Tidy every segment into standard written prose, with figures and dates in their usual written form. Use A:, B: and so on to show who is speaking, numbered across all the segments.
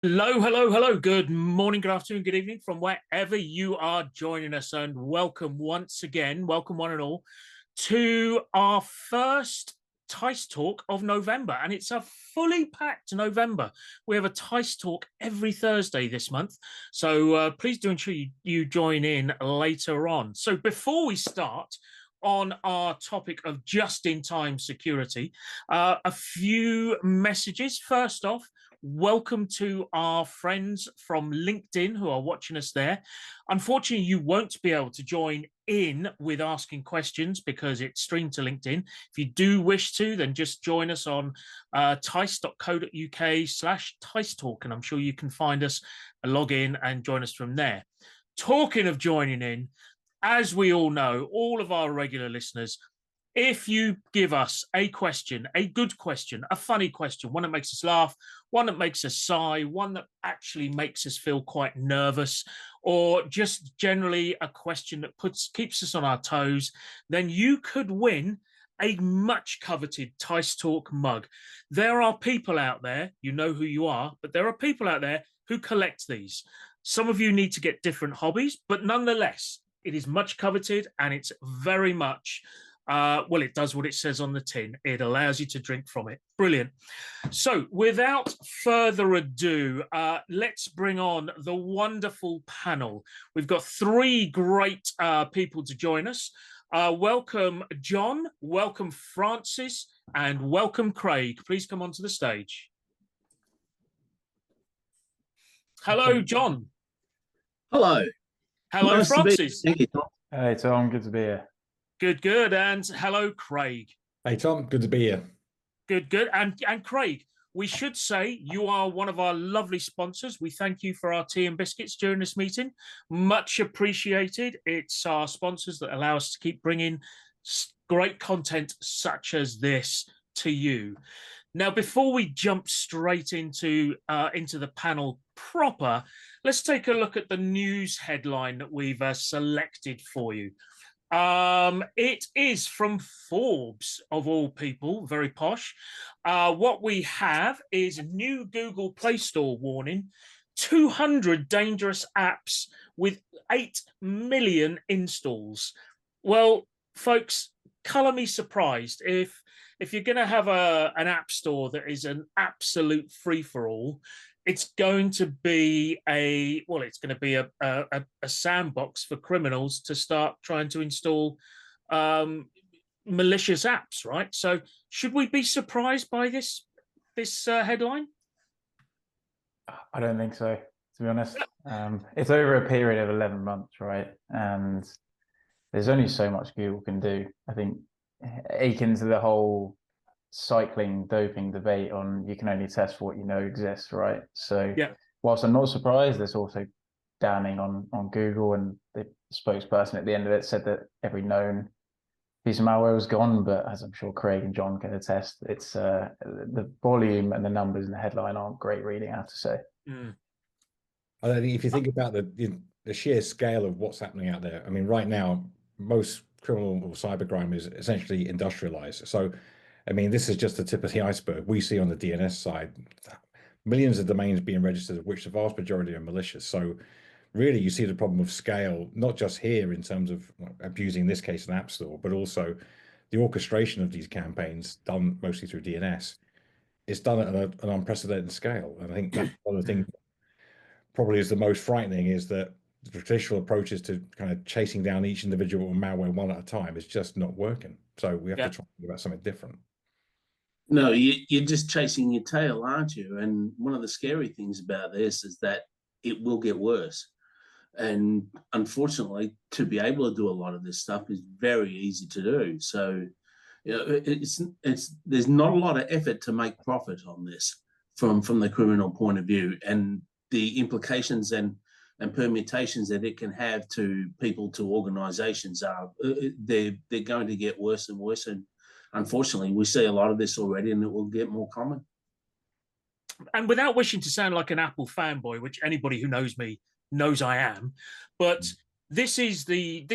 A: Hello, hello, hello. Good morning, good afternoon, good evening from wherever you are joining us. And welcome once again, welcome one and all to our first teissTalk of November. And it's a fully packed November. We have a teissTalk every Thursday this month. So please do ensure you join in later on. So before we start, on our topic of just-in-time security, a few messages. First off, welcome to our friends from LinkedIn who are watching us there. Unfortunately, you won't be able to join in with asking questions because it's streamed to LinkedIn. If you do wish to, then just join us on teiss.co.uk/teissTalk, and I'm sure you can find us, log in and join us from there. Talking of joining in, as we all know, all of our regular listeners, if you give us a question, a good question, a funny question, one that makes us laugh, one that makes us sigh, one that actually makes us feel quite nervous, or just generally a question that keeps us on our toes, then you could win a much coveted teissTalk mug. There are people out there, you know who you are, but there are people out there who collect these. Some of you need to get different hobbies, but nonetheless, it is much coveted and it's very much, well, it does what it says on the tin. It allows you to drink from it. Brilliant. So without further ado, let's bring on the wonderful panel. We've got three great people to join us. Welcome, John. Welcome, Francis. And welcome, Craig. Please come onto the stage. Hello, John.
B: Hello.
A: Hello,
B: Nice
A: Francis.
B: Thank you, Tom.
C: Hey, Tom. Good to be here.
A: Good, good. And hello, Craig.
D: Hey, Tom. Good to be here.
A: Good, good. And Craig, we should say you are one of our lovely sponsors. We thank you for our tea and biscuits during this meeting. Much appreciated. It's our sponsors that allow us to keep bringing great content such as this to you. Now, before we jump straight into the panel proper, let's take a look at the news headline that we've selected for you. It is from Forbes, of all people, very posh. What we have is new Google Play Store warning, 200 dangerous apps with 8 million installs. Well, folks, color me surprised if you're going to have an app store that is an absolute free-for-all. It's going to be a sandbox for criminals to start trying to install malicious apps, right? So should we be surprised by this headline?
C: I don't think so, to be honest. It's over a period of 11 months, right? And there's only so much Google can do. I think akin to the whole cycling doping debate on you can only test for what you know exists, right? So yeah, whilst I'm not surprised, there's also damning on Google, and the spokesperson at the end of it said that every known piece of malware was gone, but as I'm sure Craig and John can attest, it's the volume and the numbers in the headline aren't great reading, I have to say.
D: I think if you think about the sheer scale of what's happening out there, I mean, right now, most criminal or cybercrime is essentially industrialized. So I mean, this is just the tip of the iceberg. We see on the DNS side, millions of domains being registered, of which the vast majority are malicious. So really, you see the problem of scale, not just here in terms of abusing, in this case, an app store, but also the orchestration of these campaigns done mostly through DNS. It's done at an unprecedented scale. And I think that's one of the things probably is the most frightening, is that the traditional approaches to kind of chasing down each individual malware one at a time is just not working. So we have to try and think about something different.
B: No, you're just chasing your tail, aren't you? And one of the scary things about this is that it will get worse. And unfortunately, to be able to do a lot of this stuff is very easy to do. So, you know, there's not a lot of effort to make profit on this from the criminal point of view, and the implications and permutations that it can have to people, to organizations, are they're going to get worse and worse. And unfortunately, we see a lot of this already, and it will get more common.
A: And without wishing to sound like an Apple fanboy, which anybody who knows me knows I am, but this is the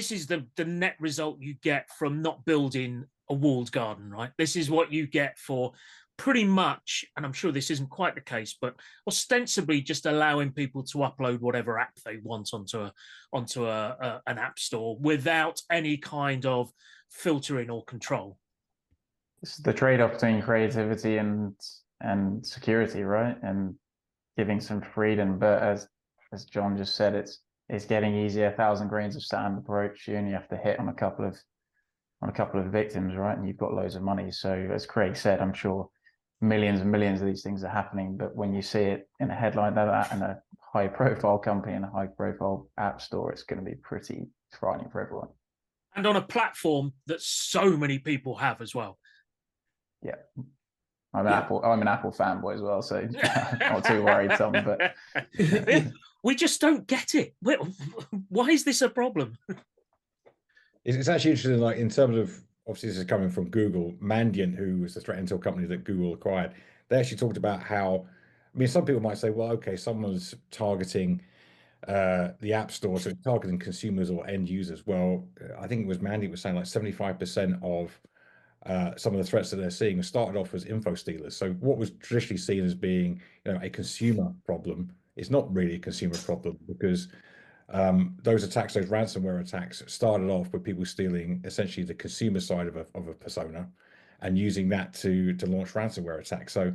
A: net result you get from not building a walled garden, right? This is what you get for pretty much, and I'm sure this isn't quite the case, but ostensibly just allowing people to upload whatever app they want onto an app store without any kind of filtering or control.
C: It's the trade-off between creativity and security, right? And giving some freedom. But as John just said, it's getting easier. 1,000 grains of sand approach. You only have to hit on a couple of victims, right? And you've got loads of money. So as Craig said, I'm sure millions and millions of these things are happening. But when you see it in a headline like that in a high-profile company in a high-profile app store, it's going to be pretty frightening for everyone.
A: And on a platform that so many people have as well.
C: Yeah. I'm an Apple fanboy as well, so not too worried, Tom. But
A: we just don't get it. Why is this a problem?
D: It's actually interesting, like in terms of, obviously this is coming from Google. Mandiant, who was the threat intel company that Google acquired, they actually talked about how, I mean, some people might say, well, okay, someone's targeting the App Store, so it's targeting consumers or end users. Well, I think it was Mandiant was saying like 75% of some of the threats that they're seeing started off as info stealers. So what was traditionally seen as being, a consumer problem is not really a consumer problem, because those attacks, those ransomware attacks, started off with people stealing essentially the consumer side of a persona and using that to launch ransomware attacks. So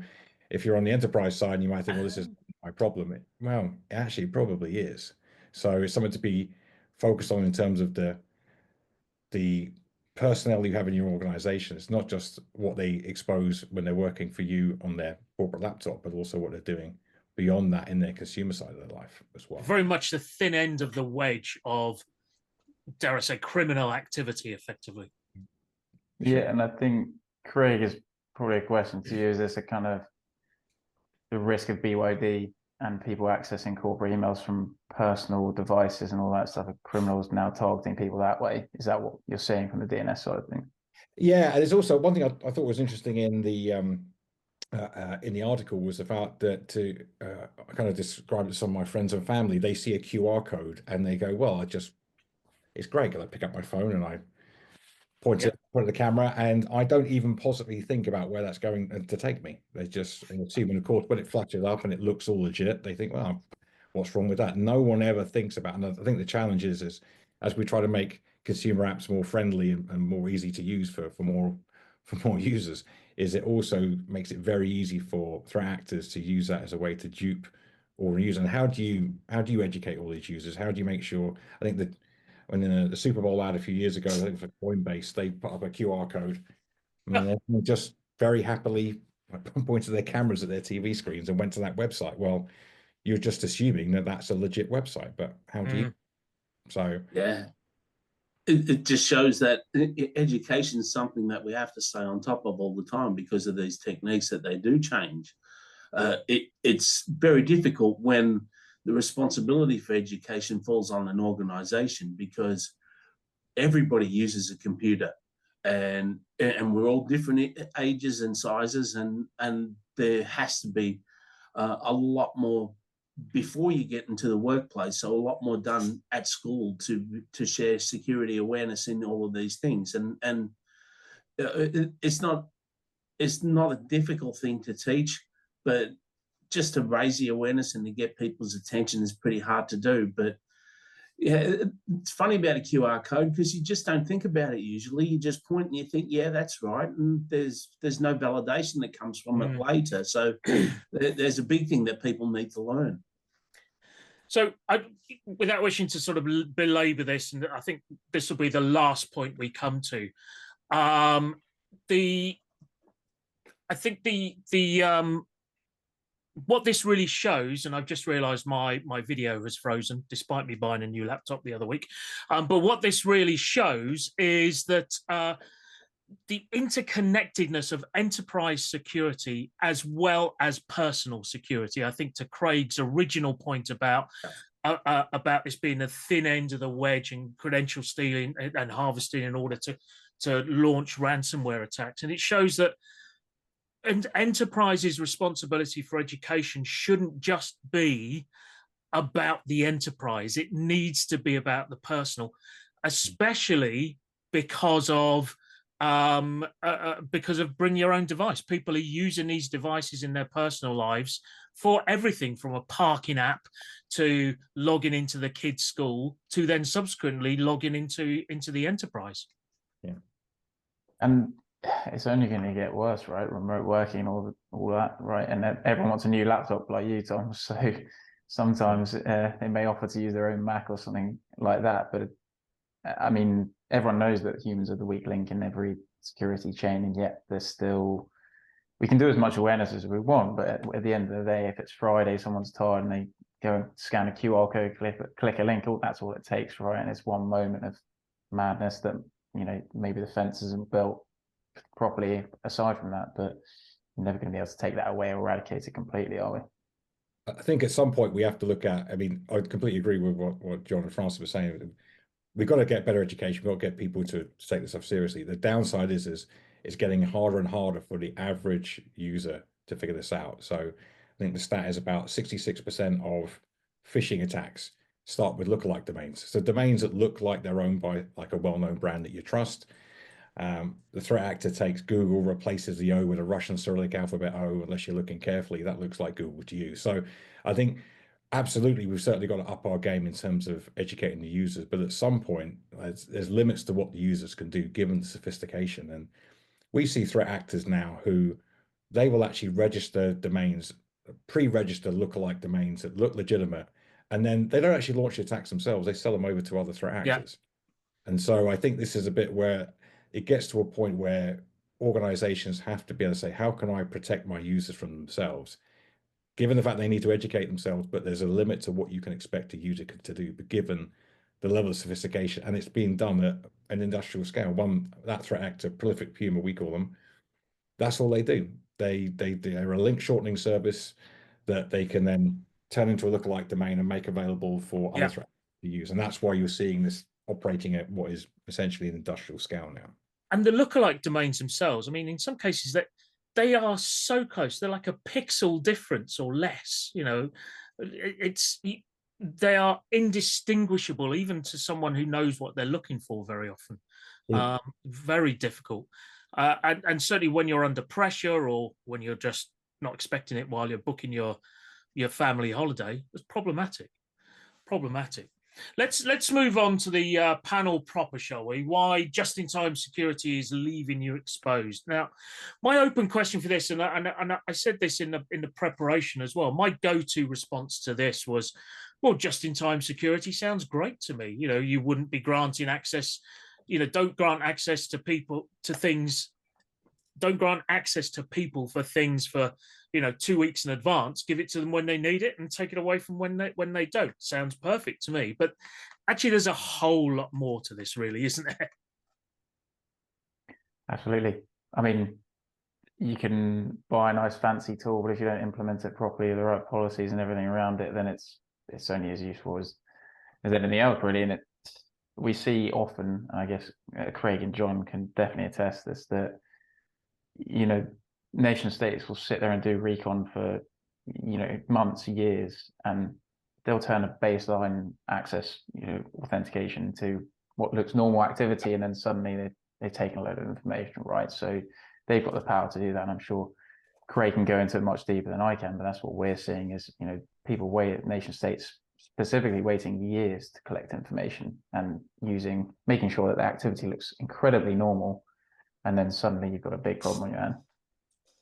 D: if you're on the enterprise side, you might think, well, this is my problem. Well, actually, it probably is. So it's something to be focused on in terms of the personnel you have in your organization. It's not just what they expose when they're working for you on their corporate laptop, but also what they're doing beyond that in their consumer side of their life as well.
A: Very much the thin end of the wedge of, dare I say, criminal activity, effectively.
C: Yeah, and I think, Craig, is probably a question to you. Is this a kind of the risk of BYD and people accessing corporate emails from personal devices and all that stuff, of criminals now targeting people that way? Is that what you're seeing from the DNS side of things?
D: Yeah, and there's also one thing I thought was interesting in the article was the fact that I kind of described it to some of my friends and family. They see a QR code and they go, well, it's great. And I pick up my phone and I point at the camera, and I don't even possibly think about where that's going to take me. They just assume, and of course, when it flashes up and it looks all legit, they think, well, what's wrong with that? No one ever thinks about it. And I think the challenge is as we try to make consumer apps more friendly and more easy to use for more users, is it also makes it very easy for threat actors to use that as a way to dupe or use. And how do you educate all these users? How do you make sure? I think that when the Super Bowl ad a few years ago, I think for Coinbase, they put up a QR code. I mean, they just very happily pointed their cameras at their TV screens and went to that website. Well, you're just assuming that that's a legit website, but how do you? So
B: yeah, it just shows that education is something that we have to stay on top of all the time because of these techniques that they do change. It's very difficult when the responsibility for education falls on an organization, because everybody uses a computer, and we're all different ages and sizes, and there has to be a lot more before you get into the workplace, so a lot more done at school to share security awareness in all of these things, and it's not a difficult thing to teach, but just to raise the awareness and to get people's attention is pretty hard to do. But yeah, it's funny about a QR code because you just don't think about it usually. You just point and you think, yeah, that's right. And there's no validation that comes from it later. So there's a big thing that people need to learn.
A: So without wishing to sort of belabor this, and I think this will be the last point we come to, what this really shows, and I've just realized my video has frozen despite me buying a new laptop the other week. But what this really shows is that the interconnectedness of enterprise security as well as personal security. I think to Craig's original point about this being the thin end of the wedge and credential stealing and harvesting in order to launch ransomware attacks. And it shows that and enterprises' responsibility for education shouldn't just be about the enterprise. It needs to be about the personal, especially because of because of bring your own device. People are using these devices in their personal lives for everything from a parking app to logging into the kids' school to then subsequently logging into the enterprise.
C: Yeah. And it's only going to get worse, right? Remote working, all that, right? And everyone wants a new laptop like you, Tom. So sometimes they may offer to use their own Mac or something like that. But I mean, everyone knows that humans are the weak link in every security chain, and yet there's still, we can do as much awareness as we want, but at the end of the day, if it's Friday, someone's tired and they go and scan a QR code, click a link, that's all it takes, right? And it's one moment of madness that, you know, maybe the fence isn't built properly aside from that, but you're never going to be able to take that away or eradicate it completely, are we?
D: I think at some point we have to look at, I mean, I completely agree with what John and Francis were saying. We've got to get better education. We've got to get people to take this stuff seriously. The downside is it's getting harder and harder for the average user to figure this out. So I think the stat is about 66% of phishing attacks start with lookalike domains. So domains that look like they're owned by like a well-known brand that you trust. The threat actor takes Google, replaces the O with a Russian Cyrillic alphabet O, unless you're looking carefully, that looks like Google to you. So I think absolutely, we've certainly got to up our game in terms of educating the users, but at some point, there's limits to what the users can do given the sophistication. And we see threat actors now who they will actually register domains, pre-register lookalike domains that look legitimate, and then they don't actually launch the attacks themselves. They sell them over to other threat actors. Yeah. And so I think this is a bit where it gets to a point where organizations have to be able to say, how can I protect my users from themselves? Given the fact they need to educate themselves, but there's a limit to what you can expect a user to do, but given the level of sophistication, and it's being done at an industrial scale. That threat actor, Prolific Puma, we call them, that's all they do. They're a link shortening service that they can then turn into a lookalike domain and make available for other threat actors to use. And that's why you're seeing this operating at what is essentially an industrial scale now.
A: And the lookalike domains themselves, I mean, in some cases that they are so close, they're like a pixel difference or less, you know, they are indistinguishable even to someone who knows what they're looking for very often. Yeah. Very difficult. And certainly when you're under pressure or when you're just not expecting it while you're booking your family holiday, it's problematic. Let's move on to the panel proper, shall we? Why just-in-time security is leaving you exposed. Now, my open question for this, and I said this in the preparation as well, my go-to response to this was, well, just-in-time security sounds great to me. You know, you wouldn't be granting access, you know, don't grant access to people to things. Don't grant access to people for things for, you know, 2 weeks in advance. Give it to them when they need it and take it away from when they don't. Sounds perfect to me. But actually, there's a whole lot more to this, really, isn't there?
C: Absolutely. I mean, you can buy a nice fancy tool, but if you don't implement it properly, the right policies and everything around it, then it's only as useful as anything else, really. And we see often, I guess Craig and John can definitely attest this, that, you know, nation states will sit there and do recon for, you know, months, years, and they'll turn a baseline access, you know, authentication to what looks normal activity, and then suddenly they've taken a load of information, right? So they've got the power to do that, and I'm sure Craig can go into it much deeper than I can, but that's what we're seeing is, you know, people nation states specifically waiting years to collect information and making sure that the activity looks incredibly normal, and then suddenly you've got a big problem on your hand.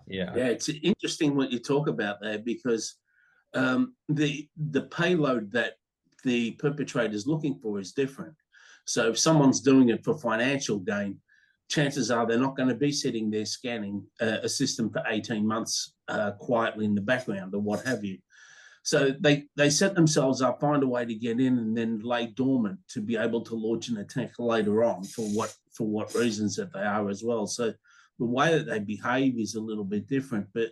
B: Yeah, it's interesting what you talk about there, because the payload that the perpetrator is looking for is different. So if someone's doing it for financial gain, chances are they're not going to be sitting there scanning a system for 18 months quietly in the background or what have you. So they set themselves up, find a way to get in, and then lay dormant to be able to launch an attack later on for what reasons that they are as well. So the way that they behave is a little bit different, but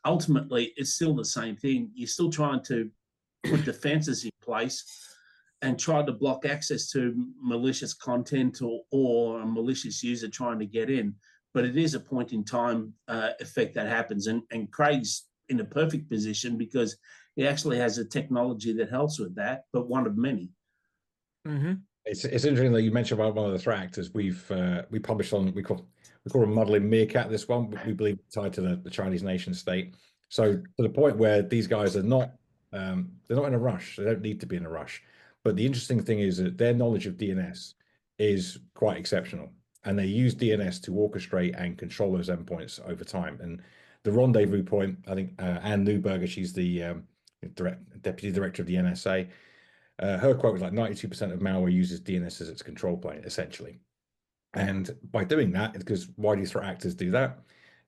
B: ultimately it's still the same thing. You're still trying to put defenses in place and try to block access to malicious content or a malicious user trying to get in. But it is a point in time effect that happens. And Craig's in a perfect position because he actually has a technology that helps with that, but one of many.
D: Mm-hmm. It's interesting that you mentioned about one of the threat actors. We published on we call them modeling Meerkat. This one we believe tied to the Chinese nation state. So to the point where these guys are not they're not in a rush. They don't need to be in a rush. But the interesting thing is that their knowledge of DNS is quite exceptional, and they use DNS to orchestrate and control those endpoints over time. And the rendezvous point, I think Anne Neuberger, she's the deputy director of the NSA. Her quote was like 92% of malware uses DNS as its control plane, essentially. And by doing that, because why do threat actors do that?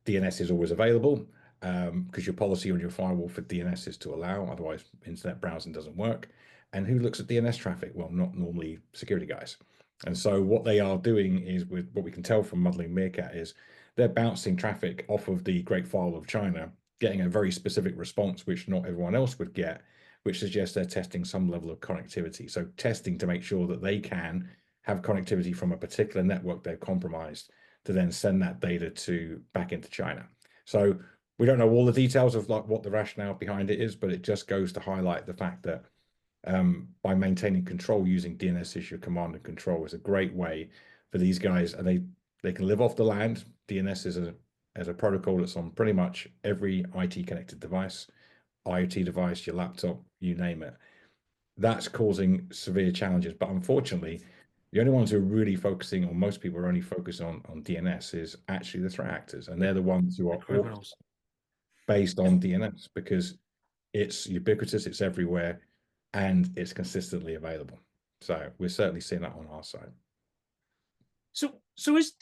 D: DNS is always available because your policy on your firewall for DNS is to allow, otherwise internet browsing doesn't work. And who looks at DNS traffic? Well, not normally security guys. And so what they are doing is, with what we can tell from modeling Meerkat, is they're bouncing traffic off of the Great Firewall of China, getting a very specific response, which not everyone else would get, which suggests they're testing some level of connectivity. So testing to make sure that they can have connectivity from a particular network they've compromised to then send that data back into China. So we don't know all the details of like what the rationale behind it is, but it just goes to highlight the fact that by maintaining control using DNS as your command and control is a great way for these guys, and they can live off the land. DNS is a protocol that's on pretty much every IT connected device, IoT device, your laptop, you name it. That's causing severe challenges. But unfortunately, the only ones who are really focusing, or most people are only focusing on DNS, is actually the threat actors. And they're the ones who are
A: criminals
D: based on DNS because it's ubiquitous, it's everywhere, and it's consistently available. So we're certainly seeing that on our side.
A: So has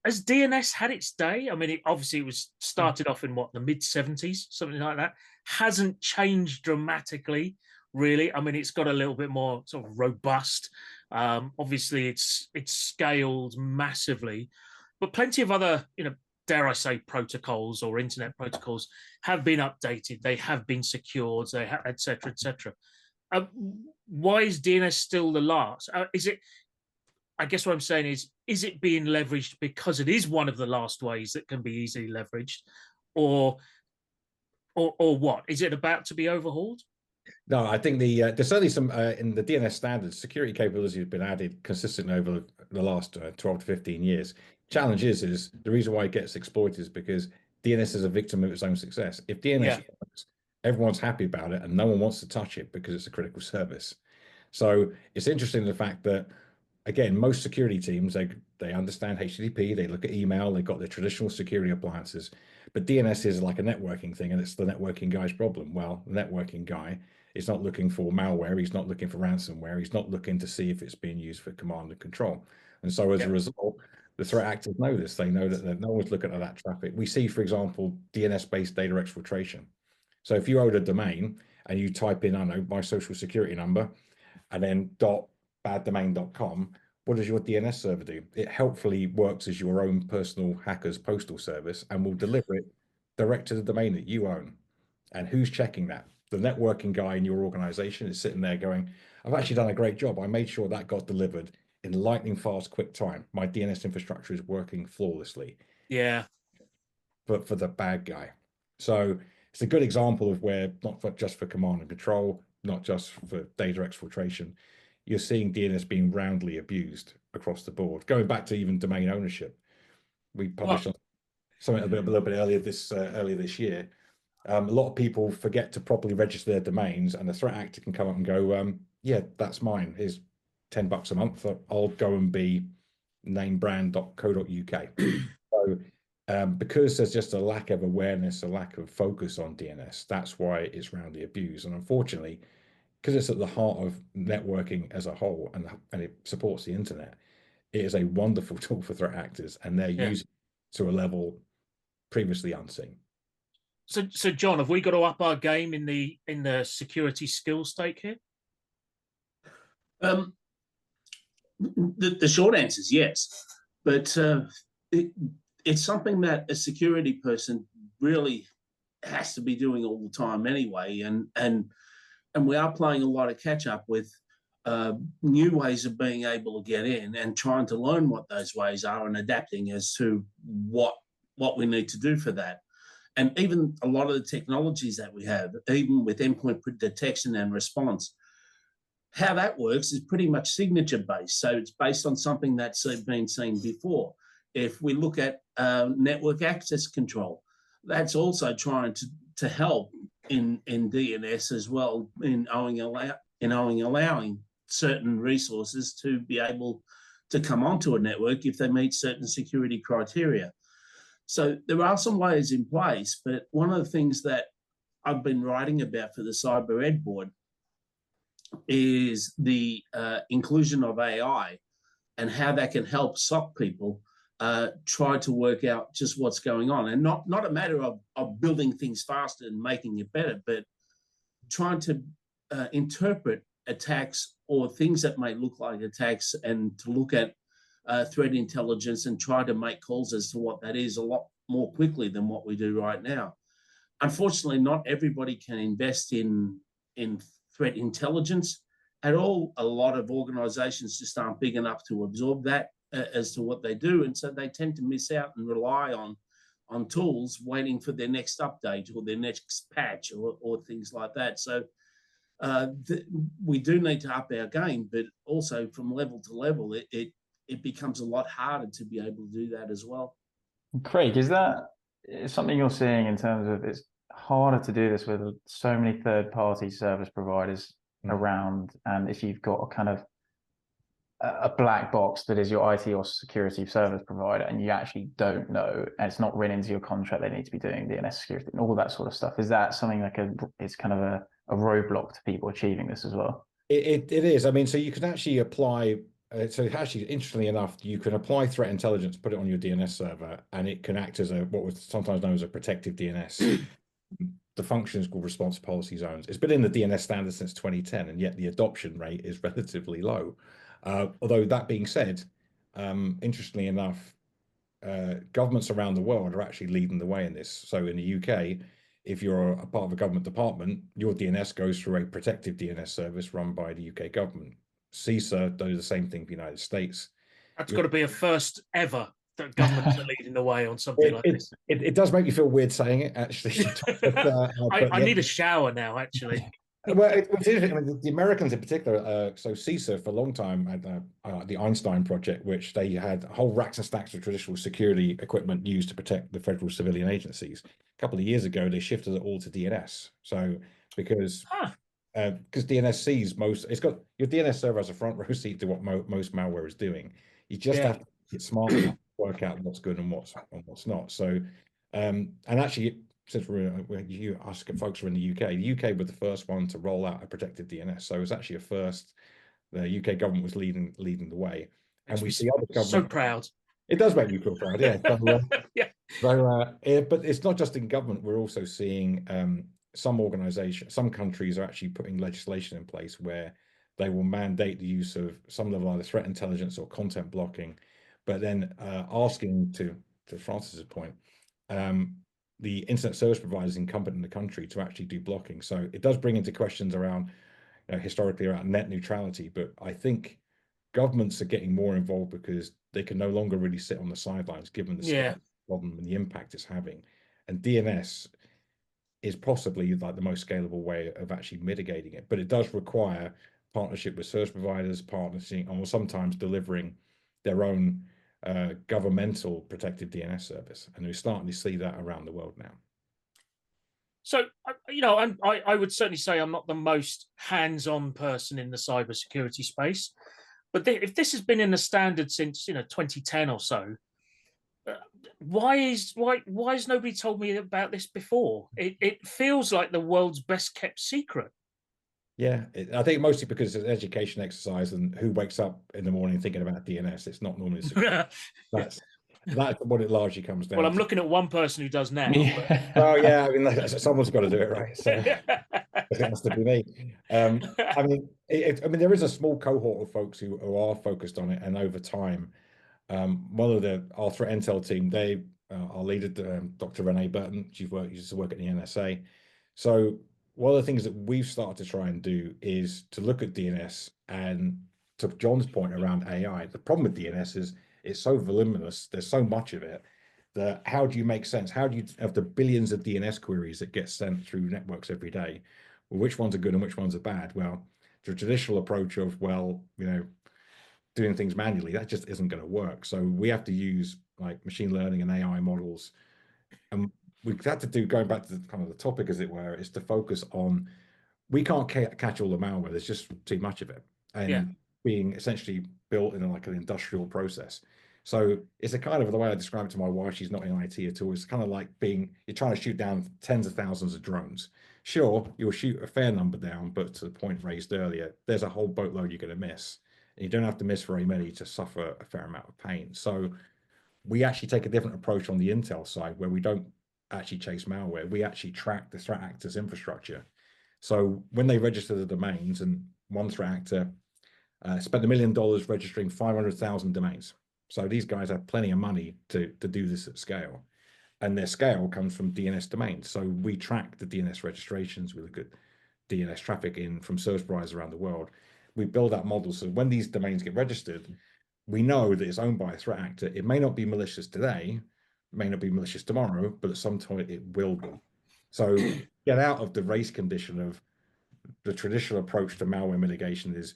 A: DNS had its day? I mean, it obviously was started off in what, the mid-70s, something like that. Hasn't changed dramatically, really. I mean, it's got a little bit more sort of robust. Obviously, it's scaled massively, but plenty of other, dare I say, protocols or internet protocols have been updated. They have been secured. They have, et cetera, et cetera. Why is DNS still the last? Is it? I guess what I'm saying is it being leveraged because it is one of the last ways that can be easily leveraged, or what? Is it about to be overhauled?
D: No, I think there's certainly some in the DNS standards, security capabilities have been added consistently over the last 12 to 15 years. Challenge is the reason why it gets exploited is because DNS is a victim of its own success. If DNS works, everyone's happy about it and no one wants to touch it because it's a critical service. So it's interesting the fact that, again, most security teams, they understand HTTP, they look at email, they've got their traditional security appliances, but DNS is like a networking thing, and it's the networking guy's problem. Well, the networking guy is not looking for malware, he's not looking for ransomware, he's not looking to see if it's being used for command and control. And so as a result, the threat actors know this. They know that no one's looking at that traffic. We see, for example, DNS-based data exfiltration. So if you own a domain and you type in, I don't know, my social security number, and then .baddomain.com, what does your DNS server do? It helpfully works as your own personal hacker's postal service and will deliver it direct to the domain that you own. And who's checking that? The networking guy in your organization is sitting there going, I've actually done a great job. I made sure that got delivered in lightning fast, quick time. My DNS infrastructure is working flawlessly.
A: Yeah.
D: But for the bad guy. So it's a good example of where, not just for command and control, not just for data exfiltration, you're seeing DNS being roundly abused across the board. Going back to even domain ownership, we published something a little bit earlier this year. A lot of people forget to properly register their domains, and the threat actor can come up and go, yeah, that's mine. Here's $10 a month. I'll go and be namebrand.co.uk. So because there's just a lack of awareness, a lack of focus on DNS, that's why it's roundly abused. And unfortunately, because it's at the heart of networking as a whole and it supports the internet, it is a wonderful tool for threat actors, and they're using it to a level previously unseen.
A: So John, have we got to up our game in the security skills stake here?
B: The short answer is yes, but it's something that a security person really has to be doing all the time anyway, and we are playing a lot of catch up with new ways of being able to get in and trying to learn what those ways are and adapting as to what we need to do for that. And even a lot of the technologies that we have, even with endpoint detection and response, how that works is pretty much signature based. So it's based on something that's been seen before. If we look at network access control, that's also trying to help in DNS as well, in allowing certain resources to be able to come onto a network if they meet certain security criteria. So there are some layers in place, but one of the things that I've been writing about for the Cyber Ed Board is the inclusion of AI and how that can help SOC people try to work out just what's going on. And not a matter of building things faster and making it better, but trying to interpret attacks or things that may look like attacks, and to look at threat intelligence and try to make calls as to what that is a lot more quickly than what we do right now. Unfortunately, not everybody can invest in threat intelligence at all. A lot of organizations just aren't big enough to absorb that as to what they do. And so they tend to miss out and rely on tools waiting for their next update or their next patch or things like that. So we do need to up our game, but also from level to level, it becomes a lot harder to be able to do that as well.
C: Craig, is that something you're seeing in terms of it's harder to do this with so many third-party service providers around, and if you've got a kind of a black box that is your IT or security service provider, and you actually don't know, and it's not written into your contract they need to be doing DNS security and all that sort of stuff, is that something like it's kind of a roadblock to people achieving this as well?
D: It is. I mean, so you can actually apply. So actually, interestingly enough, you can apply threat intelligence, put it on your DNS server, and it can act as what was sometimes known as a protective DNS. The function is called response policy zones. It's been in the DNS standard since 2010, and yet the adoption rate is relatively low. Although that being said, interestingly enough, governments around the world are actually leading the way in this. So in the UK, if you're a part of a government department, your DNS goes through a protective DNS service run by the UK government. CISA does the same thing for the United States.
A: That's got to be a first ever that governments are leading the way on something like this.
D: It does make me feel weird saying it, actually.
A: I need a shower now, actually.
D: Well, it's interesting. I mean, the Americans in particular, so CISA for a long time had the Einstein project, which they had whole racks and stacks of traditional security equipment used to protect the federal civilian agencies. A couple of years ago, they shifted it all to DNS. So because DNS sees it's got your DNS server has a front row seat to what most malware is doing. You just have to get smart enough to work out what's good and what's not. So, and actually, since you ask folks who are in the UK were the first one to roll out a protected DNS. So it was actually a first. The UK government was leading the way, and we see other governments.
A: So proud.
D: It does make me feel proud, yeah.
A: Yeah.
D: But it's not just in government. We're also seeing some countries are actually putting legislation in place where they will mandate the use of some level of either threat intelligence or content blocking, but then asking to Francis's point, the internet service providers incumbent in the country to actually do blocking. So it does bring into questions around, historically around net neutrality, but I think governments are getting more involved because they can no longer really sit on the sidelines given the scale of the problem and the impact it's having. And DNS is possibly like the most scalable way of actually mitigating it, but it does require partnership with service providers, partnering, or sometimes delivering their own governmental protected DNS service, and we're starting to see that around the world now.
A: So, I would certainly say I'm not the most hands-on person in the cybersecurity space, but if this has been in the standard since 2010 or so, why has nobody told me about this before? It feels like the world's best kept secret.
D: Yeah, I think mostly because it's an education exercise, and who wakes up in the morning thinking about DNS? It's not normally that's what it largely comes down to.
A: Well, I'm looking at one person who does now.
D: Oh yeah, I mean, someone's got to do it, right? So it has to be me. I mean, there is a small cohort of folks who are focused on it, and over time, one of our threat intel team, our leader, Dr. Renee Burton, she used to work at the NSA. So one of the things that we've started to try and do is to look at DNS, and to John's point around AI, the problem with DNS is it's so voluminous, there's so much of it, that how do you make sense? How do you, of the billions of DNS queries that get sent through networks every day, well, which ones are good and which ones are bad? Well, The traditional approach of, well, doing things manually, that just isn't going to work. So we have to use like machine learning and AI models. And we've had to do, going back to kind of the topic, as it were, is to focus on, we can't catch all the malware. There's just too much of it. And being essentially built in like an industrial process. So it's a kind of, the way I describe it to my wife, she's not in IT at all. It's kind of like you're trying to shoot down tens of thousands of drones. Sure, you'll shoot a fair number down, but to the point raised earlier, there's a whole boatload you're going to miss. And you don't have to miss very many to suffer a fair amount of pain. So we actually take a different approach on the Intel side, where we don't actually chase malware. We actually track the threat actor's infrastructure. So when they register the domains, and one threat actor spent $1 million registering 500,000 domains. So these guys have plenty of money to do this at scale. And their scale comes from DNS domains. So we track the DNS registrations. We look at DNS traffic in from service providers around the world. We build out models. So when these domains get registered, we know that it's owned by a threat actor. It may not be malicious today, may not be malicious tomorrow, but at some point it will be. So get out of the race condition of the traditional approach to malware mitigation is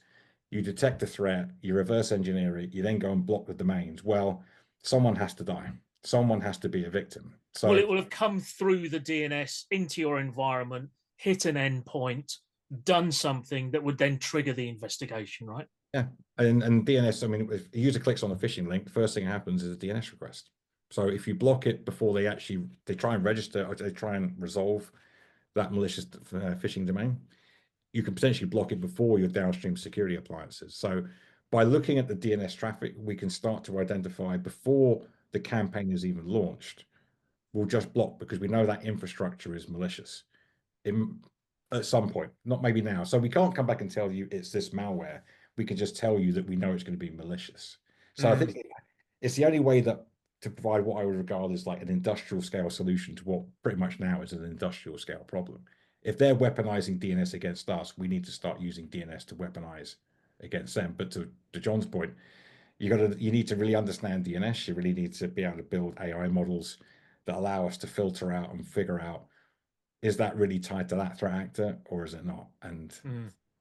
D: you detect the threat, you reverse engineer it, you then go and block the domains. Well, someone has to die. Someone has to be a victim. So
A: well, it will have come through the DNS into your environment, hit an endpoint, done something that would then trigger the investigation, right?
D: Yeah, and DNS, I mean, if a user clicks on a phishing link, the first thing that happens is a DNS request. So if you block it before they try and register, or they try and resolve that malicious phishing domain, you can potentially block it before your downstream security appliances. So by looking at the DNS traffic, we can start to identify before the campaign is even launched. We'll just block because we know that infrastructure is malicious at some point, not maybe now. So we can't come back and tell you it's this malware. We can just tell you that we know it's going to be malicious. So I think it's the only way that to provide what I would regard as like an industrial scale solution to what pretty much now is an industrial scale problem. If they're weaponizing DNS against us, we need to start using DNS to weaponize against them. But to John's point, you need to really understand DNS. You really need to be able to build AI models that allow us to filter out and figure out, is that really tied to that threat actor or is it not? And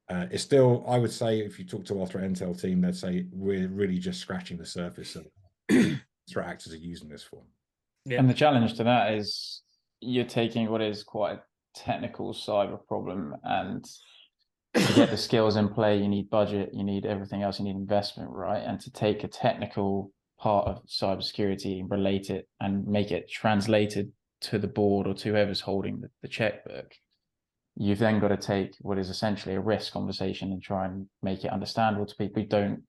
D: it's still, I would say, if you talk to our threat intel team, they'd say we're really just scratching the surface of threat actors are using this for.
C: Yeah. And the challenge to that is you're taking what is quite a technical cyber problem, and to get the skills in play, you need budget, you need everything else, you need investment, right? And to take a technical part of cybersecurity and relate it and make it translated to the board or to whoever's holding the checkbook, you've then got to take what is essentially a risk conversation and try and make it understandable to people who don't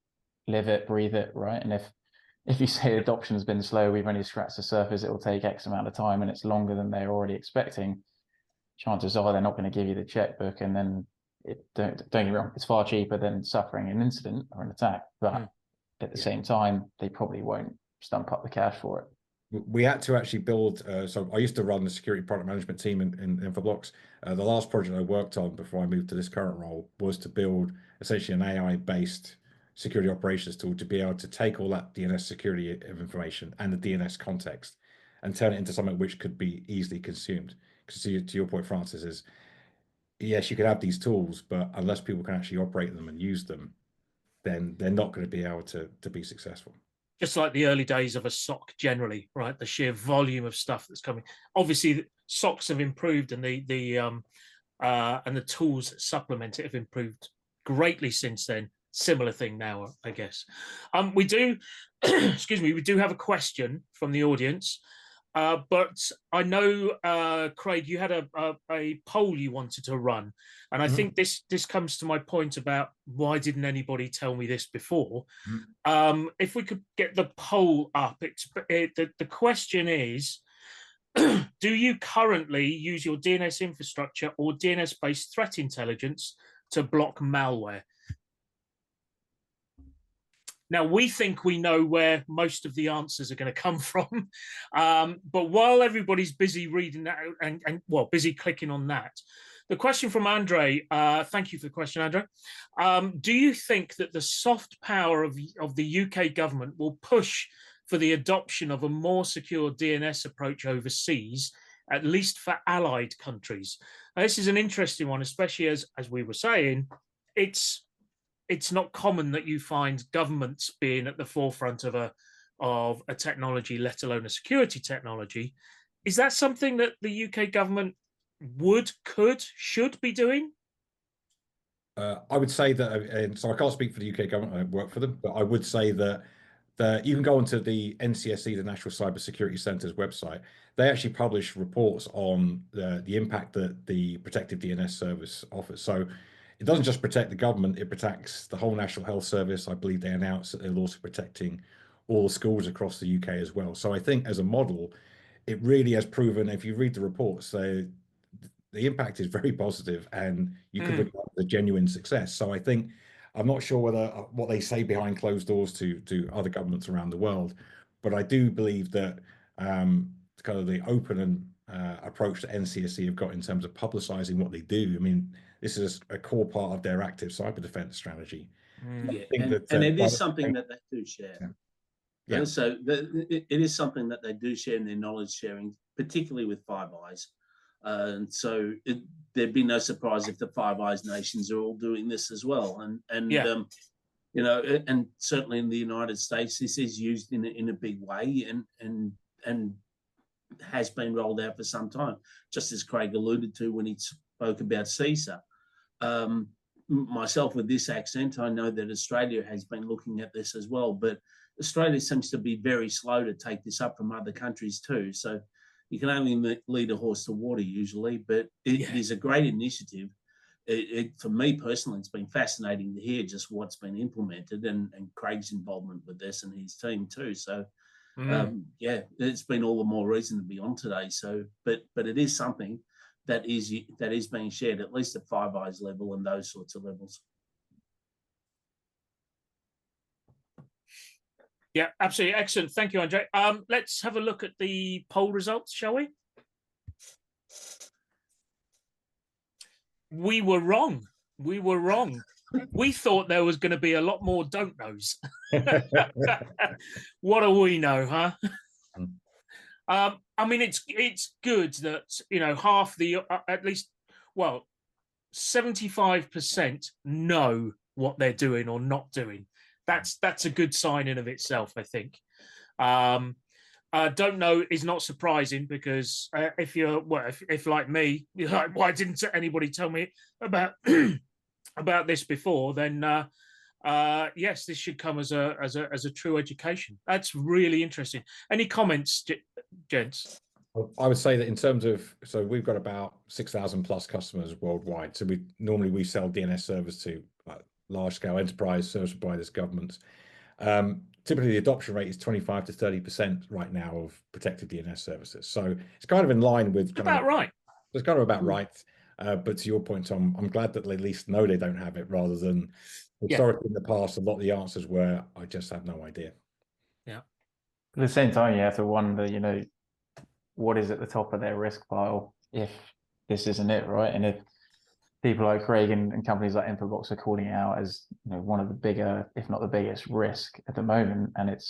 C: live it, breathe it, right? And if you say adoption has been slow, we've only scratched the surface, it will take X amount of time and it's longer than they're already expecting, chances are they're not going to give you the checkbook. And then don't get me wrong, it's far cheaper than suffering an incident or an attack, but at the same time, they probably won't stump up the cash for it.
D: We had to actually build, so I used to run the security product management team in Infoblox. The last project I worked on before I moved to this current role was to build essentially an AI-based security operations tool to be able to take all that DNS security information and the DNS context and turn it into something which could be easily consumed. Because to your point, Francis, is yes, you can have these tools, but unless people can actually operate them and use them, then they're not going to be able to be successful.
A: Just like the early days of a SOC generally, right? The sheer volume of stuff that's coming. Obviously, SOCs have improved, and the tools that supplement it have improved greatly since then. Similar thing now, I guess. We do, excuse me, we do have a question from the audience. But I know, Craig, you had a poll you wanted to run, and I think this comes to my point about why didn't anybody tell me this before? If we could get the poll up, the question is, do you currently use your DNS infrastructure or DNS-based threat intelligence to block malware? Now, we think we know where most of the answers are going to come from. But while everybody's busy reading that and busy clicking on that, the question from Andre, thank you for the question, Andre. Do you think that the soft power of the UK government will push for the adoption of a more secure DNS approach overseas, at least for allied countries? Now, this is an interesting one, especially as we were saying, it's not common that you find governments being at the forefront of a technology, let alone a security technology. Is that something that the UK government should be doing?
D: I would say that, and so I can't speak for the UK government, I work for them, but I would say that you can go onto the NCSC, the National Cyber Security Centre's website. They actually publish reports on the impact that the protective DNS service offers. So it doesn't just protect the government, it protects the whole National Health Service. I believe they announced that they're also protecting all the schools across the UK as well. So I think as a model, it really has proven, if you read the reports, the impact is very positive, and you could look at the genuine success. So I think, I'm not sure whether what they say behind closed doors to other governments around the world, but I do believe that kind of the open and approach that NCSC have got in terms of publicizing what they do. I mean, this is a core part of their active cyber defense strategy.
B: Yeah, and it is something that they do share.
D: Yeah.
B: So it is something that they do share in their knowledge sharing, particularly with Five Eyes. And so there'd be no surprise if the Five Eyes nations are all doing this as well. And certainly in the United States, this is used in a big way and has been rolled out for some time, just as Craig alluded to when he spoke about CISA. Myself, with this accent, I know that Australia has been looking at this as well, but Australia seems to be very slow to take this up from other countries too. So you can only lead a horse to water usually, but it is a great initiative. For me personally, it's been fascinating to hear just what's been implemented and Craig's involvement with this and his team too. So it's been all the more reason to be on today. So, but it is something that is being shared, at least at Five Eyes level and those sorts of levels.
A: Yeah, absolutely. Excellent. Thank you, Andre. Let's have a look at the poll results, shall we? We were wrong. We thought there was going to be a lot more don't knows. What do we know, huh? I mean, it's good that, half the, at least, 75% know what they're doing or not doing. That's a good sign in of itself, I think. Don't know is not surprising, because if you're if like me, you're like, why didn't anybody tell me about about this before? Then yes, this should come as a true education. That's really interesting. Any comments, gents?
D: I would say that in terms of, so we've got about 6,000 plus customers worldwide. So we sell DNS servers to large scale enterprise service providers, governments. Typically the adoption rate is 25 to 30% right now of protected DNS services. So it's kind of in line with
A: right.
D: It's kind of about right. But to your point, Tom, I'm glad that they at least know they don't have it, rather than historically in the past, a lot of the answers were, I just have no idea.
A: Yeah.
C: At the same time, you have to wonder, what is at the top of their risk pile if this isn't it, right? And if people like Craig and companies like Infobox are calling it out as one of the bigger, if not the biggest risk at the moment, and it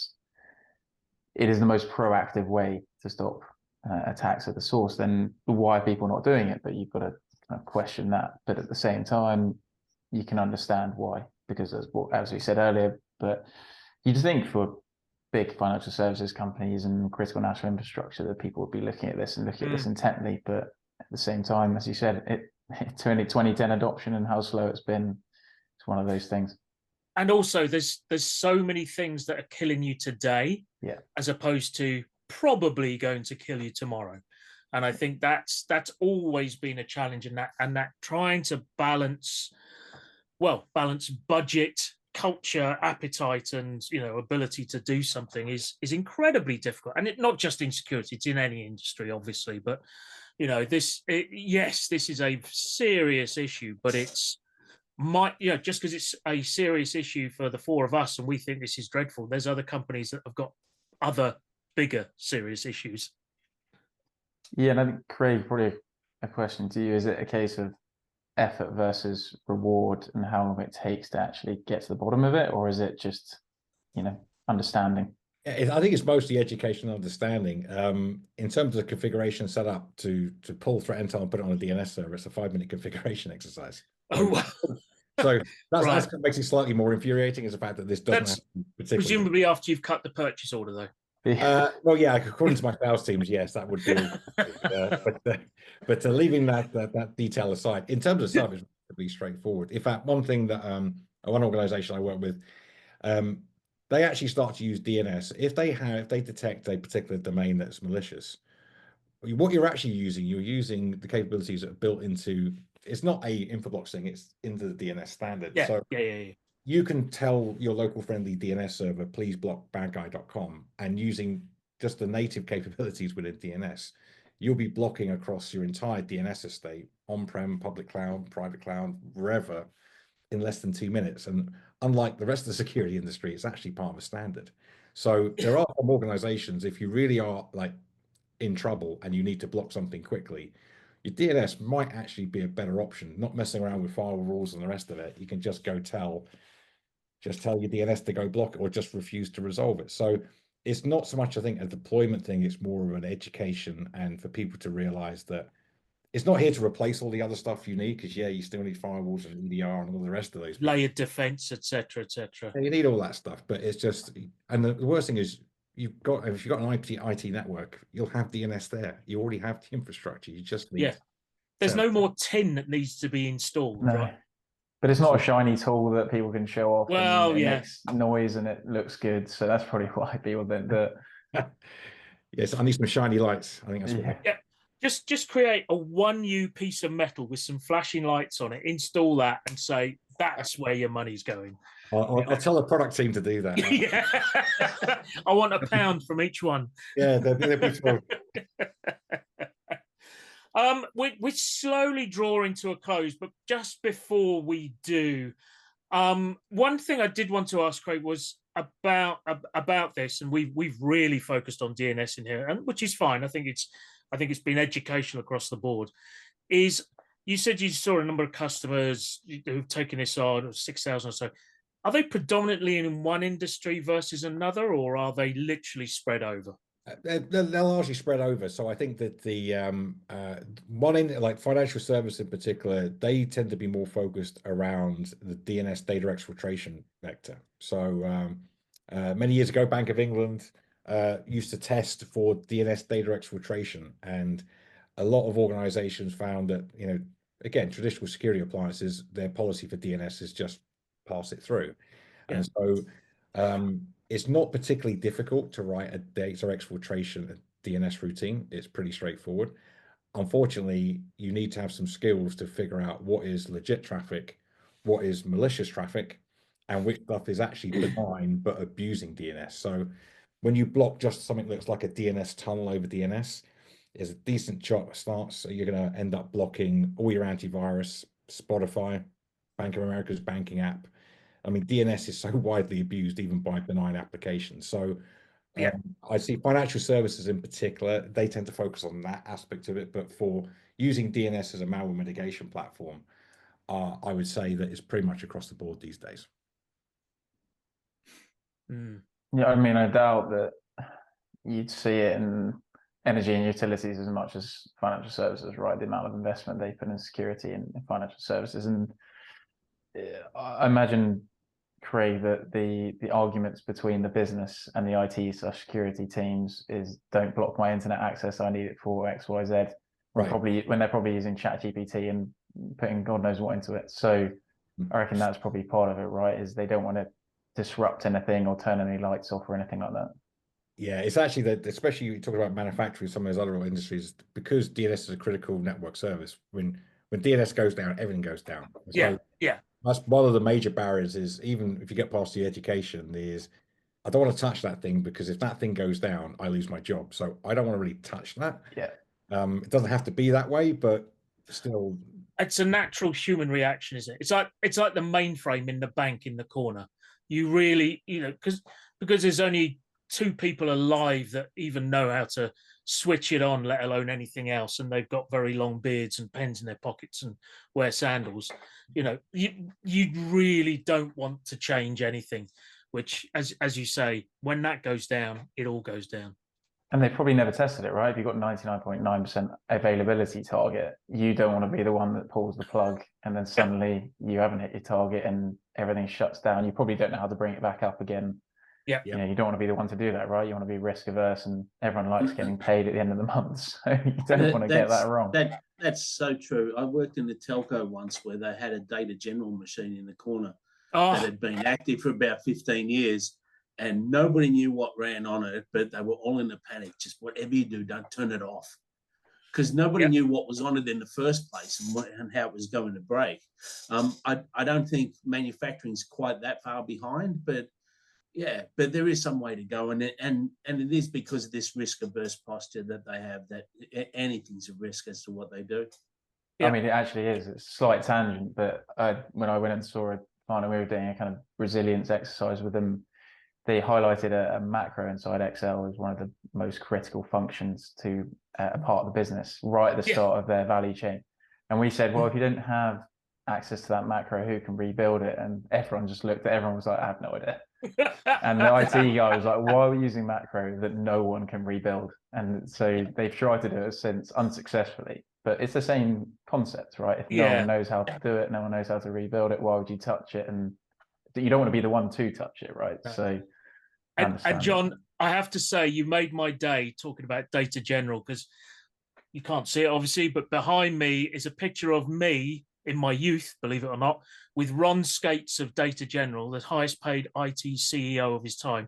C: is the most proactive way to stop attacks at the source, then why are people not doing it? But you've got to kind of question that. But at the same time, you can understand why, because as we said earlier, but you'd think for big financial services companies and critical national infrastructure that people would be looking at this intently. But at the same time, as you said, 2010 adoption and how slow it's been, it's one of those things.
A: And also there's so many things that are killing you today, as opposed to probably going to kill you tomorrow. And I think that's always been a challenge, and that trying to balance budget, culture, appetite, and ability to do something is incredibly difficult. And not just in security, it's in any industry, obviously, but this is a serious issue, but just because it's a serious issue for the four of us and we think this is dreadful, there's other companies that have got other bigger serious issues.
C: Yeah, and I think, Craig, probably a question to you: is it a case of effort versus reward and how long it takes to actually get to the bottom of it, or is it just understanding?
D: I think it's mostly education and understanding. In terms of the configuration setup to pull threat intel and put it on a DNS server, it's a 5-minute configuration exercise.
A: Oh, wow.
D: So that's
A: Right.
D: what makes it slightly more infuriating, is the fact that this doesn't
A: That's
D: happen particularly.
A: presumably after you've cut the purchase order, though.
D: Well, yeah, according to my sales teams, yes, that would be all. But leaving that detail aside, in terms of stuff, it's relatively straightforward. In fact, one thing that one organization I work with, they actually start to use DNS if they detect a particular domain that's malicious. What you're actually using, you're using the capabilities that are built into. It's not a Infoblox thing; it's into the DNS standard.
A: Yeah,
D: So
A: yeah.
D: you can tell your local friendly DNS server, please block badguy.com, and using just the native capabilities within DNS, you'll be blocking across your entire DNS estate, on-prem, public cloud, private cloud, wherever, in less than 2 minutes. And unlike the rest of the security industry, it's actually part of a standard. So there are some organizations, if you really are like in trouble and you need to block something quickly, your DNS might actually be a better option, not messing around with firewall rules and the rest of it. You can just go tell your DNS to go block it, or just refuse to resolve it. So it's not so much, I think, a deployment thing. It's more of an education, and for people to realize that it's not here to replace all the other stuff you need, because you still need firewalls and EDR and all the rest of those
A: layered defense, etc., etc.
D: You need all that stuff, but it's just, and the worst thing is, if you've got an IT network, you'll have DNS there. You already have the infrastructure. You just need.
A: There's no more tin that needs to be installed, right?
C: But it's not a shiny tool that people can show off.
A: Well,
C: and it makes noise and it looks good. So that's probably why people don't do it.
D: Yes, I need some shiny lights. I think that's what.
A: Yeah. Just create a 1U piece of metal with some flashing lights on it. Install that and say that's where your money's going.
D: I'll tell the product team to do that.
A: Yeah. I want £1 from each one.
D: Yeah, they'll be thrilled.
A: We're slowly drawing to a close, but just before we do, one thing I did want to ask Craig was about this, and we've really focused on DNS in here, and which is fine. I think it's been educational across the board. Is you said you saw a number of customers who've taken this on, 6,000 or so. Are they predominantly in one industry versus another, or are they literally spread over?
D: They're largely spread over. So I think that the one in like financial service in particular, they tend to be more focused around the DNS data exfiltration vector. So many years ago, Bank of England used to test for DNS data exfiltration, and a lot of organizations found that, again, traditional security appliances, their policy for DNS is just pass it through. Yeah. And so it's not particularly difficult to write a data exfiltration DNS routine. It's pretty straightforward. Unfortunately, you need to have some skills to figure out what is legit traffic, what is malicious traffic, and which stuff is actually benign but abusing DNS. So when you block just something that looks like a DNS tunnel over DNS, is a decent start. So you're going to end up blocking all your antivirus, Spotify, Bank of America's banking app. I mean, DNS is so widely abused even by benign applications. So I see financial services in particular, they tend to focus on that aspect of it. But for using DNS as a malware mitigation platform, I would say that it's pretty much across the board these days.
C: Yeah, I mean, I doubt that you'd see it in energy and utilities as much as financial services, right? The amount of investment they put in security in financial services. And I imagine, Craig, that the arguments between the business and the IT/security teams is don't block my internet access, I need it for X, Y, Z. Right. When they're probably using ChatGPT and putting God knows what into it. So I reckon that's probably part of it, right? Is they don't want to disrupt anything or turn any lights off or anything like that. Yeah,
D: it's actually that, especially you talk about manufacturing, some of those other industries, because DNS is a critical network service. When DNS goes down, everything goes down. So
A: yeah.
D: That's one of the major barriers. Is even if you get past the education, is I don't want to touch that thing, because if that thing goes down, I lose my job. So I don't want to really touch that.
C: Yeah.
D: It doesn't have to be that way, but still,
A: it's a natural human reaction, isn't it? It's like the mainframe in the bank in the corner. You really, because there's only 2 people alive that even know how to switch it on, let alone anything else, and they've got very long beards and pens in their pockets and wear sandals. You really don't want to change anything, which, as you say, when that goes down, it all goes down.
C: And they probably never tested it, right? If you've got 99.9% availability target, you don't want to be the one that pulls the plug and then suddenly you haven't hit your target and everything shuts down. You probably don't know how to bring it back up again.
A: Yeah.
C: You know, you don't want to be the one to do that, right? You want to be risk averse, and everyone likes getting paid at the end of the month. So you don't want to get that wrong.
B: That's so true. I worked in a telco once where they had a data general machine in the corner
A: Oh,
B: that had been active for about 15 years. And nobody knew what ran on it, but they were all in a panic. Just whatever you do, don't turn it off, because nobody knew what was on it in the first place and how it was going to break. I don't think manufacturing's quite that far behind, but there is some way to go, and it is because of this risk-averse posture that they have, that anything's a risk as to what they do.
C: I mean, it actually is. It's a slight tangent, but when I went and saw a client, we were doing a kind of resilience exercise with them. They highlighted a macro inside Excel as one of the most critical functions to a part of the business right at the start of their value chain. And we said, well, if you didn't have access to that macro, who can rebuild it? And everyone just looked at everyone was like, I have no idea. And the IT guy was like, why are we using macro that no one can rebuild? And so they've tried to do it since unsuccessfully. But it's the same concept, right? If no one knows how to do it, no one knows how to rebuild it, why would you touch it? And you don't want to be the one to touch it, right? So,
A: and John, I have to say, you made my day talking about Data General, because you can't see it obviously, but behind me is a picture of me in my youth, believe it or not, with Ron Skates of Data General, the highest paid IT CEO of his time,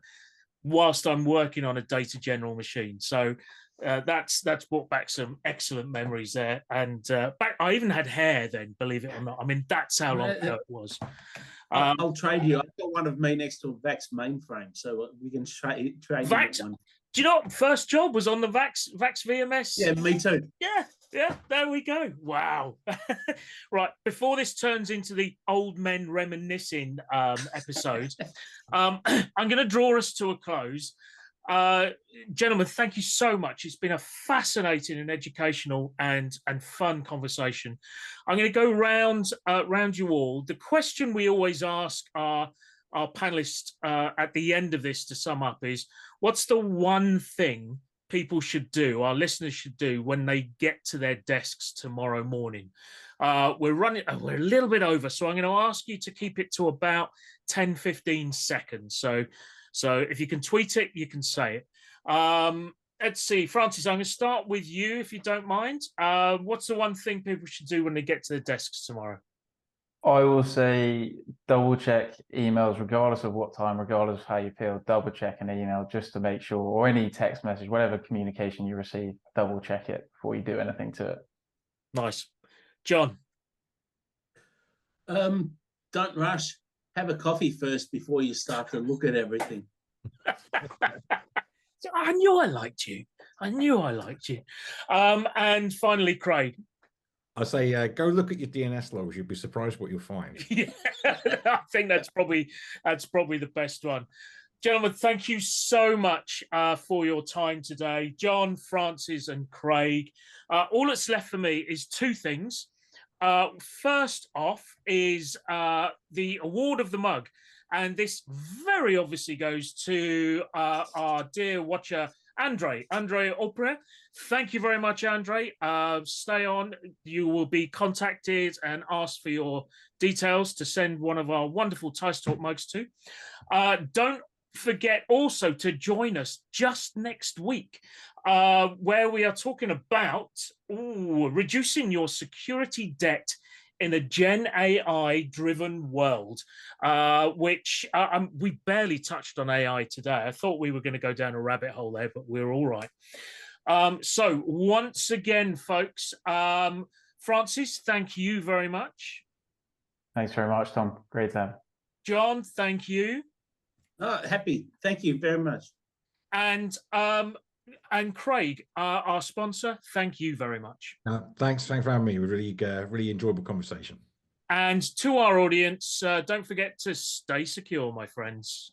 A: whilst I'm working on a Data General machine. So that's brought back some excellent memories there. And I even had hair then, believe it or not. I mean, that's how long ago it was.
B: I'll trade you. I've got one of me next to a VAX mainframe, so we can trade
A: VAX.
B: One.
A: Do you know what? First job was on the VAX VMS.
B: Yeah, me too.
A: Yeah, there we go. Wow. Right, before this turns into the old men reminiscing episode, I'm going to draw us to a close. Gentlemen, thank you so much. It's been a fascinating and educational and fun conversation. I'm going to go round you all. The question we always ask our panelists at the end of this to sum up is, what's the one thing people should do, our listeners should do, when they get to their desks tomorrow morning? We're a little bit over, so I'm going to ask you to keep it to about 10-15 seconds. So if you can tweet it, you can say it. Let's see, Francis, I'm going to start with you, if you don't mind. What's the one thing people should do when they get to their desks tomorrow?
C: I will say double check emails, regardless of what time, regardless of how you feel, double check an email just to make sure, or any text message, whatever communication you receive, double check it before you do anything to it.
A: Nice. John?
B: Don't rush. Have a coffee first before you start to look at everything.
A: I knew I liked you. And finally, Craig.
D: I say go look at your DNS logs. You'll be surprised what you'll find.
A: Yeah, I think that's probably the best one. Gentlemen, thank you so much for your time today. John, Francis, and Craig. All that's left for me is two things. First off is the award of the mug. And this very obviously goes to our dear watcher, Andre Opera. Thank you very much, Andre. Stay on. You will be contacted and asked for your details to send one of our wonderful teissTalk mugs to. Don't forget also to join us just next week, where we are talking about reducing your security debt in a Gen AI-driven world, which we barely touched on AI today. I thought we were going to go down a rabbit hole there, but we're all right. So once again, folks, Francis, thank you very much.
C: Thanks very much, Tom. Great time.
A: John, thank you.
B: Happy. Thank you very much.
A: And Craig, our sponsor, thank you very much.
D: Thanks for having me. Really enjoyable conversation.
A: And to our audience, don't forget to stay secure, my friends.